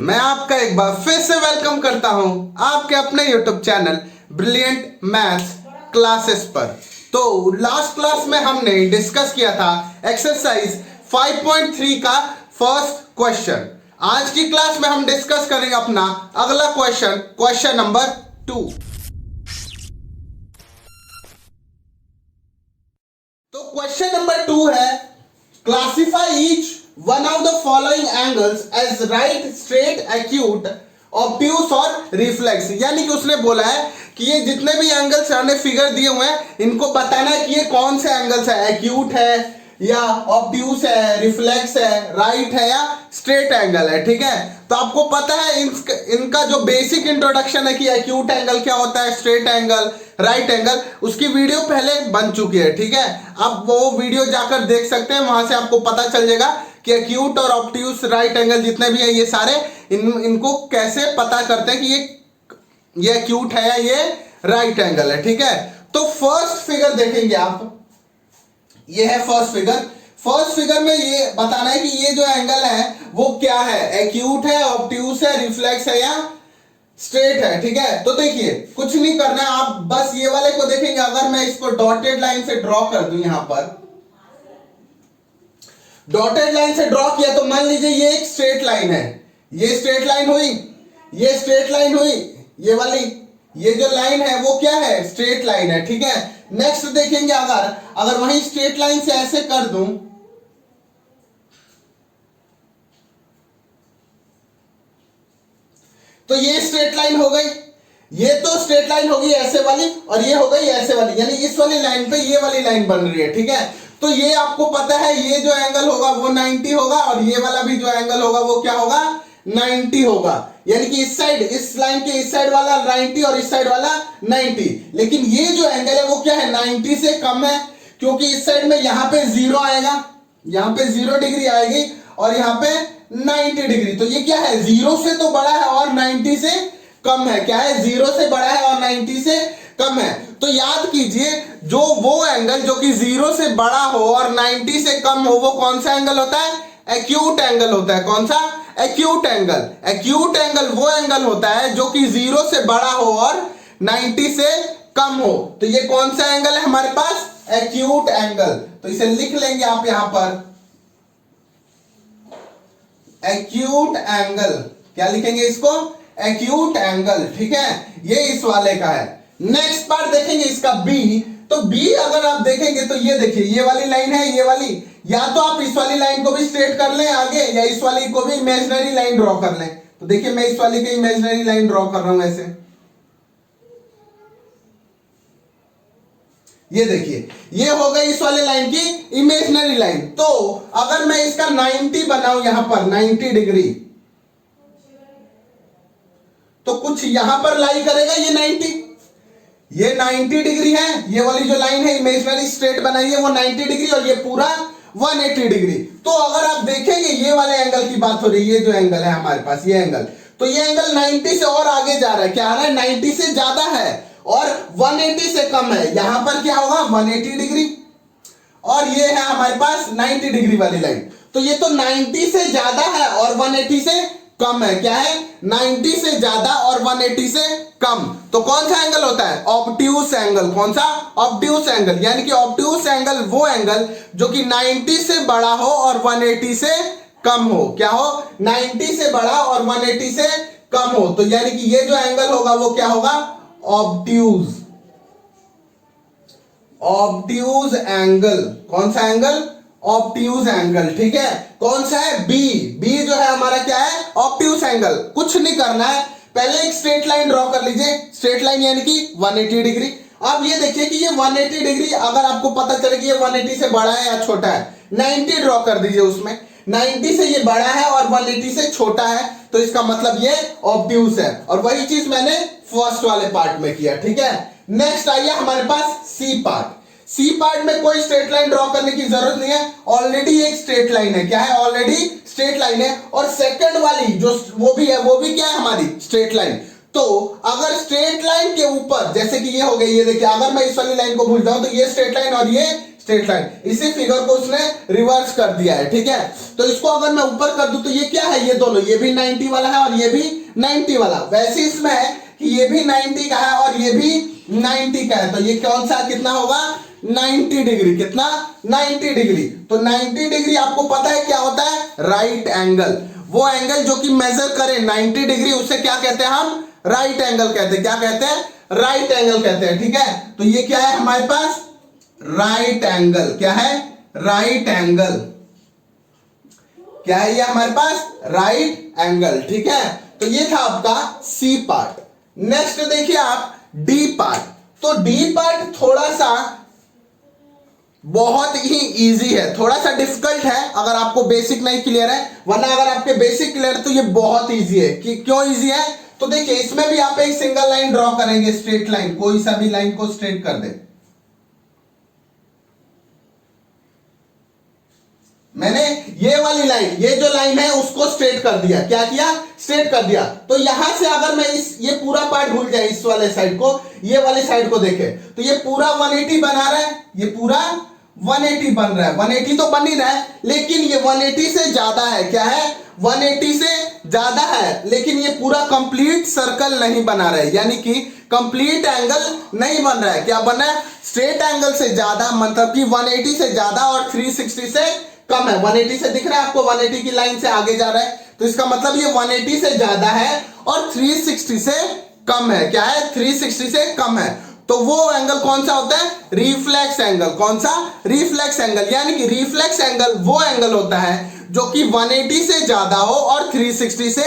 मैं आपका एक बार फिर से वेलकम करता हूं आपके अपने YouTube channel brilliant maths classes पर। तो लास्ट क्लास में हमने डिस्कस किया था एक्सरसाइज 5.3 का फर्स्ट क्वेश्चन। आज की क्लास में हम डिस्कस करेंगे अपना अगला क्वेश्चन नंबर 2। तो क्वेश्चन नंबर 2 है, classify each one of the following angles as right, straight, acute, obtuse और रिफ्लेक्स। यानी कि उसने बोला है कि ये जितने भी एंगल्स हमने फिगर दिए हुए हैं इनको बताना है कि ये कौन से एंगल्स है, एक्यूट है या ऑब्ट्यूस है, रिफ्लेक्स है, राइट है या स्ट्रेट एंगल है। ठीक है, तो आपको पता है इनका जो बेसिक इंट्रोडक्शन है कि एक्यूट एंगल क्या होता है, स्ट्रेट एंगल, राइट एंगल, उसकी वीडियो पहले बन चुकी है। ठीक है, आप वो वीडियो जाकर देख सकते हैं, वहां से आपको पता चल जाएगा कि एक्यूट और ऑब्ट्यूस, राइट एंगल जितने भी है ये सारे इनको कैसे पता करते हैं कि ये एक्यूट है या ये राइट एंगल है। ठीक है, तो फर्स्ट फिगर देखेंगे आप, ये है फर्स्ट फिगर। फर्स्ट फिगर में ये बताना है कि ये जो एंगल है वो क्या है, एक्यूट है, ऑब्ट्यूस है, रिफ्लेक्स है या स्ट्रेट है। ठीक है, तो देखिए कुछ नहीं करना है, आप बस ये वाले को देखेंगे। अगर मैं इसको डॉटेड लाइन से ड्रॉ कर दूं, यहां पर डॉटेड लाइन से ड्रॉ किया तो मान लीजिए ये एक स्ट्रेट लाइन है, ये स्ट्रेट लाइन हुई, ये स्ट्रेट लाइन हुई, ये वाली ये जो लाइन है वो क्या है, स्ट्रेट लाइन है। ठीक है, नेक्स्ट देखेंगे, अगर वही स्ट्रेट लाइन से ऐसे कर दूं तो ये स्ट्रेट लाइन हो गई, ये तो स्ट्रेट लाइन होगी ऐसे वाली और ये हो गई ऐसे वाली, यानी इस वाली लाइन पे ये वाली लाइन बन रही है। ठीक है, तो ये आपको पता है ये जो एंगल होगा वो 90 होगा और ये वाला भी जो एंगल होगा वो क्या होगा, 90 होगा। यानी कि इस साइड, इस लाइन के इस साइड वाला 90 और इस साइड वाला 90। लेकिन ये जो एंगल है वो क्या है, 90 से कम है, क्योंकि इस साइड में यहां पे 0 आएगा, यहां पे 0 डिग्री आएगी और यहां पे 90 डिग्री। तो ये क्या है, 0 से तो बड़ा है और 90 से कम है। क्या है, 0 से बड़ा है और 90 से कम है। तो याद कीजिए, जो वो एंगल जो कि 0 से बड़ा हो और 90 से कम हो वो कौन सा एंगल होता है, एक्यूट एंगल होता है। कौन सा, एक्यूट एंगल। एक्यूट एंगल वो एंगल होता है जो कि 0 से बड़ा हो और 90 से कम हो। तो ये कौन सा एंगल है हमारे पास, एक्यूट एंगल। तो इसे लिख लेंगे आप यहां पर, एक्यूट एंगल। क्या लिखेंगे इसको, एक्यूट एंगल। ठीक है, ये इस वाले का है। नेक्स्ट पार्ट देखेंगे इसका बी। तो बी अगर आप देखेंगे तो ये देखिए, ये वाली लाइन है, ये वाली, या तो आप इस वाली लाइन को भी स्ट्रेट कर लें आगे, या इस वाली को भी इमेजिनरी लाइन ड्रॉ कर लें। तो देखिए मैं इस वाली की इमेजिनरी लाइन ड्रॉ कर रहा हूं ऐसे, ये देखिए ये हो गई इस वाले लाइन की इमेजिनरी लाइन। तो अगर मैं इसका 90 बनाऊं यहां पर 90 डिग्री, तो कुछ यहां पर लाई करेगा ये 90, ये 90 डिग्री है, ये वाली जो लाइन है इमेजिनरी स्ट्रेट बनाई है वो 90 डिग्री और ये पूरा 180 डिग्री। तो अगर आप देखेंगे ये वाले एंगल की बात हो रही है, ये जो एंगल है हमारे पास ये एंगल, तो ये एंगल 90 से और आगे जा रहा है। क्या आ रहा है, 90 से ज्यादा है और 180 से कम है। यहां पर क्या होगा, 180 डिग्री, और ये है हमारे पास 90 डिग्री वाली लाइन। तो ये तो 90 से ज्यादा है और 180 से कम है। क्या है, 90 से ज्यादा और 180 से कम। तो कौन सा एंगल होता है, ऑब्ट्यूस एंगल। कौन सा, ऑब्ट्यूस एंगल। यानी कि ऑब्ट्यूस एंगल वो एंगल जो कि 90 से बड़ा हो और 180 से कम हो। क्या हो, 90 से बड़ा और 180 से कम हो। तो यानी कि ये जो एंगल होगा वो क्या होगा, ऑब्ट्यूस, ऑब्ट्यूस एंगल। कौन सा एंगल, ऑब्ट्यूस एंगल। ठीक है, कौन सा है, बी। बी जो है हमारा क्या है, ऑब्ट्यूस एंगल। कुछ नहीं करना है, पहले एक स्ट्रेट लाइन ड्रॉ कर लीजिए, स्ट्रेट लाइन यानी कि 180 डिग्री। अब ये देखिए कि ये 180 डिग्री, अगर आपको पता चले कि ये 180 से बड़ा है या छोटा है, 90 ड्रॉ कर दीजिए उसमें, 90 से ये बड़ा है और 180 से छोटा है, तो इसका मतलब ये ऑब्ट्यूस है। और वही चीज मैंने फर्स्ट वाले पार्ट में किया। ठीक है, नेक्स्ट आइए हमारे पास सी पार्ट। सी पार्ट में कोई स्ट्रेट लाइन ड्रॉ करने की जरूरत नहीं है, ऑलरेडी एक स्ट्रेट लाइन है। क्या है, ऑलरेडी स्ट्रेट लाइन है। और सेकंड वाली जो वो भी है, वो भी क्या है हमारी स्ट्रेट लाइन। तो अगर स्ट्रेट लाइन के ऊपर, जैसे कि ये हो गई, ये देखिए, अगर मैं इस वाली लाइन को भूल जाऊं तो ये स्ट्रेट लाइन और ये स्ट्रेट लाइन। इसी फिगर को उसने रिवर्स कर दिया है, ठीक है। तो इसको अगर मैं ऊपर कर दूं तो ये क्या है, ये दोनों, ये भी 90 वाला है और ये भी 90 वाला। वैसे इसमें है कि ये भी 90 का है और ये भी 90 का है, तो ये कौन सा कितना होगा, 90 डिग्री। कितना, 90 डिग्री। तो 90 डिग्री आपको पता है क्या होता है, राइट एंगल। वो एंगल जो कि मेजर करे 90 डिग्री, उसे क्या कहते हैं हम, राइट एंगल कहते हैं। क्या कहते हैं, राइट एंगल कहते हैं, ठीक है। तो ये क्या है हमारे पास, राइट एंगल। क्या है, राइट एंगल। क्या है ये हमारे पास, राइट एंगल, ठीक है। तो ये था आपका सी पार्ट। नेक्स्ट देखिए आप डी पार्ट। तो डी पार्ट थोड़ा सा बहुत ही इजी है, थोड़ा सा डिफिकल्ट है अगर आपको बेसिक नहीं क्लियर है, वरना अगर आपके बेसिक क्लियर तो ये बहुत इजी है। कि क्यों इजी है, तो देखिए इसमें भी आप एक सिंगल लाइन ड्रॉ करेंगे, स्ट्रेट लाइन, कोई सा भी लाइन को स्ट्रेट कर दे। मैंने ये वाली लाइन, ये जो लाइन है उसको स्ट्रेट कर दिया। क्या किया, स्ट्रेट कर दिया। तो यहां से अगर मैं ये पूरा पार्ट भूल जाए, इस वाले साइड को, ये वाली साइड को देखे, तो ये पूरा 180 बना रहा है, ये पूरा 180 बन रहा है। 180 तो बन ही रहा है, लेकिन ये 180 से ज्यादा है। क्या है, 180 से ज्यादा है, लेकिन ये पूरा कंप्लीट सर्कल नहीं बना रहा है, यानी कि कंप्लीट एंगल नहीं बन रहा है। क्या बन रहा है, स्ट्रेट एंगल से ज्यादा, मतलब कि 180 से ज्यादा और 360 से कम है। 180 से दिख रहा है आपको, 180 की लाइन से आगे जा रहा है, तो इसका मतलब ये 180 से ज्यादा है और 360 से कम है। क्या है, 360 से कम है। तो वो एंगल कौन सा होता है, रिफ्लेक्स एंगल। कौन सा, रिफ्लेक्स एंगल। यानी कि रिफ्लेक्स एंगल वो एंगल होता है जो कि 180 से ज्यादा हो और 360 से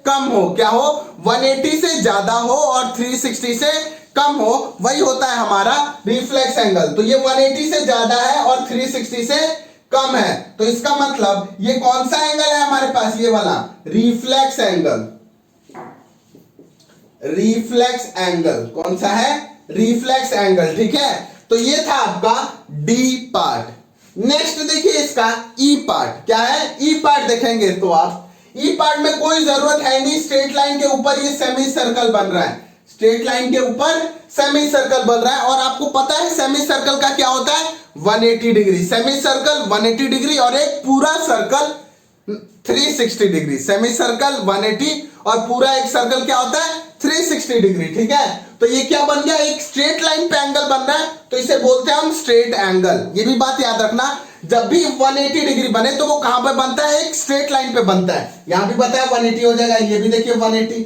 कम हो। क्या हो, 180 से ज्यादा हो और 360 से कम हो, वही होता है हमारा रिफ्लेक्स एंगल। तो ये 180 से ज्यादा है और 360 से कम है, तो इसका मतलब ये कौन सा एंगल है हमारे पास, ये वाला रिफ्लेक्स एंगल। रिफ्लेक्स एंगल कौन सा है, रिफ्लेक्स एंगल, ठीक है। तो ये था आपका डी पार्ट। नेक्स्ट देखिए इसका ई पार्ट। क्या है, ई पार्ट देखेंगे तो आप ई पार्ट में कोई जरूरत है नहीं, स्ट्रेट लाइन के ऊपर ये सेमी सर्कल बन रहा है। स्ट्रेट लाइन के ऊपर सेमी सर्कल बन रहा है, और आपको पता है सेमी सर्कल का क्या होता है, 180 डिग्री। सेमी सर्कल 180 डिग्री और एक पूरा सर्कल 360 डिग्री। सेमी सर्कल 180 और पूरा एक सर्कल क्या होता है, 360 डिग्री, ठीक है। तो ये क्या बन गया, एक स्ट्रेट लाइन पे एंगल बन रहा है, तो इसे बोलते हैं हम स्ट्रेट एंगल। ये भी बात याद रखना, जब भी 180 डिग्री बने तो वो कहां पे बनता है, एक स्ट्रेट लाइन पे बनता है। यहां भी बताया 180 हो जाएगा, ये भी देखिए 180,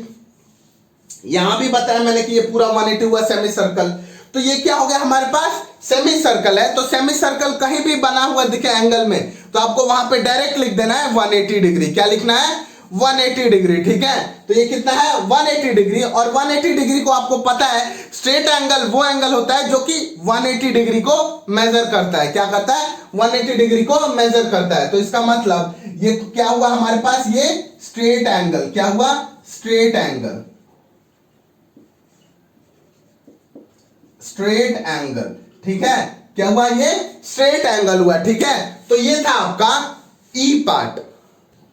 यहां भी बताया मैंने कि ये पूरा 180 हुआ सेमी सर्कल। तो ये क्या हो गया हमारे पास, सेमी सर्कल है। तो सेमी सर्कल कहीं भी बना हुआ दिखे एंगल में, तो आपको वहां पे डायरेक्ट लिख देना है 180 डिग्री। क्या लिखना है, 180 डिग्री, ठीक है। तो ये कितना है, 180 डिग्री। और 180 डिग्री को आपको पता है स्ट्रेट एंगल वो एंगल होता है जो कि 180 डिग्री को मेजर करता है। क्या करता है, 180 डिग्री को मेजर करता है। तो इसका मतलब ये क्या हुआ हमारे पास, ये स्ट्रेट एंगल। क्या हुआ, स्ट्रेट एंगल, स्ट्रेट एंगल, ठीक है। क्या हुआ, ये स्ट्रेट एंगल हुआ, ठीक है। तो ये था आपका ई पार्ट।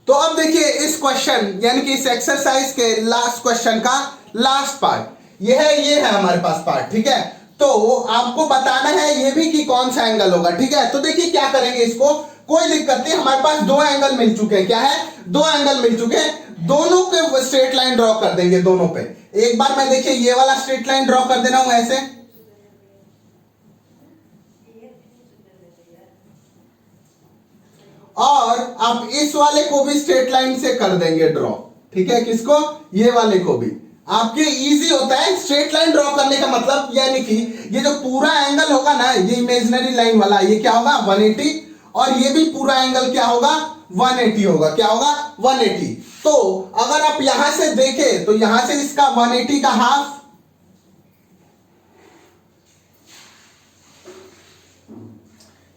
तो अब देखिए इस क्वेश्चन यानी कि इस एक्सरसाइज के लास्ट क्वेश्चन का लास्ट पार्ट ये है हमारे पास पार्ट, ठीक है। तो आपको बताना है ये भी कि कौन सा एंगल होगा, ठीक है। तो देखिए क्या करेंगे इसको, कोई दिक्कत नहीं, हमारे पास दो एंगल मिल चुके हैं। क्या है, दो एंगल मिल चुके हैं, दोनों के स्ट्रेट लाइन ड्रॉ कर देंगे दोनों पे। एक बार मैं देखिए ये वाला स्ट्रेट लाइन ड्रॉ कर दे रहा हूं ऐसे, और आप इस वाले को भी स्ट्रेट लाइन से कर देंगे ड्रॉ, ठीक है। किसको, ये वाले को भी। आपके इजी होता है स्ट्रेट लाइन ड्रॉ करने का मतलब, यानी कि ये जो पूरा एंगल होगा ना, ये इमेजिनरी लाइन वाला, ये क्या होगा 180, और ये भी पूरा एंगल क्या होगा 180 होगा। क्या होगा 180। तो अगर आप यहां से देखें तो यहां से इसका 180 का हाफ,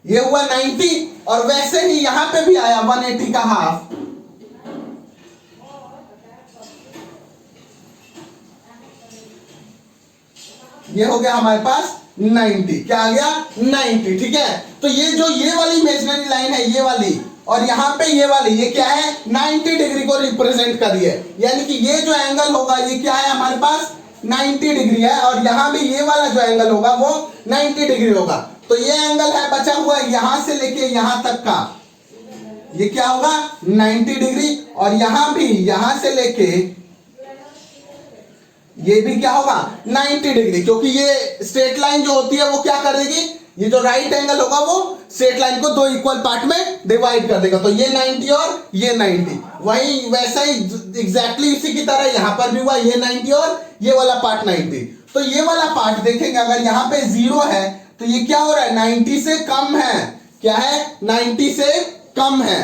ये हुआ 90, और वैसे ही यहां पे भी आया 180 का हाफ। ये हो गया हमारे पास 90। क्या आ गया 90, ठीक है। तो ये जो ये वाली इमेजिनरी लाइन है, ये वाली, और यहां पे ये वाली, ये क्या है 90 डिग्री को रिप्रेजेंट कर रही है। यानी कि ये जो एंगल होगा ये क्या है हमारे पास 90 डिग्री है, और यहां भी ये वाला जो एंगल होगा वो 90 डिग्री होगा। तो ये एंगल है बचा हुआ यहां से लेके यहां तक का, ये क्या होगा 90 डिग्री, और यहां भी यहां से लेके ये भी क्या होगा 90 डिग्री, क्योंकि ये स्ट्रेट लाइन जो होती है वो क्या कर देगी, ये जो राइट एंगल होगा वो स्ट्रेट लाइन को दो इक्वल पार्ट में डिवाइड कर देगा। तो ये 90 और ये 90, वही वैसा ही एग्जैक्टली इसी की तरह यहां पर भी हुआ, ये 90 और ये वाला पार्ट 90। तो ये वाला पार्ट देखेंगे अगर यहां पे 0 है तो ये क्या हो रहा है 90 से कम है, क्या है 90 से कम है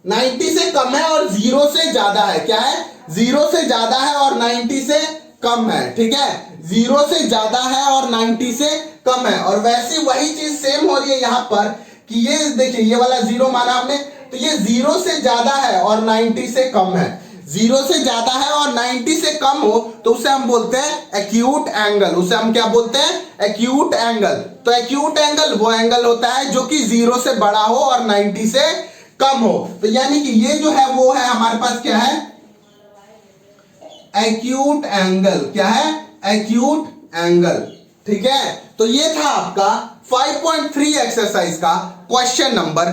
90 से कम है और 0 से ज्यादा है, क्या है 0 से ज्यादा है और 90 से कम है, ठीक है 0 से ज्यादा है और 90 से कम है। और वैसे वही चीज सेम हो रही है यहां पर कि ये देखिए ये वाला 0 माना हमने, तो ये 0 से ज्यादा है और 90 से कम है, 0 से ज्यादा है और 90 से कम हो तो उसे हम बोलते हैं एक्यूट एंगल, उसे हम क्या बोलते हैं एक्यूट एंगल। तो एक्यूट एंगल वो एंगल होता है जो कि 0 से बड़ा हो और 90 से कम हो। तो यानी कि ये जो है वो है हमारे पास क्या है एक्यूट एंगल, क्या है एक्यूट एंगल, ठीक है। तो ये था आपका 5.3 एक्सरसाइज का क्वेश्चन नंबर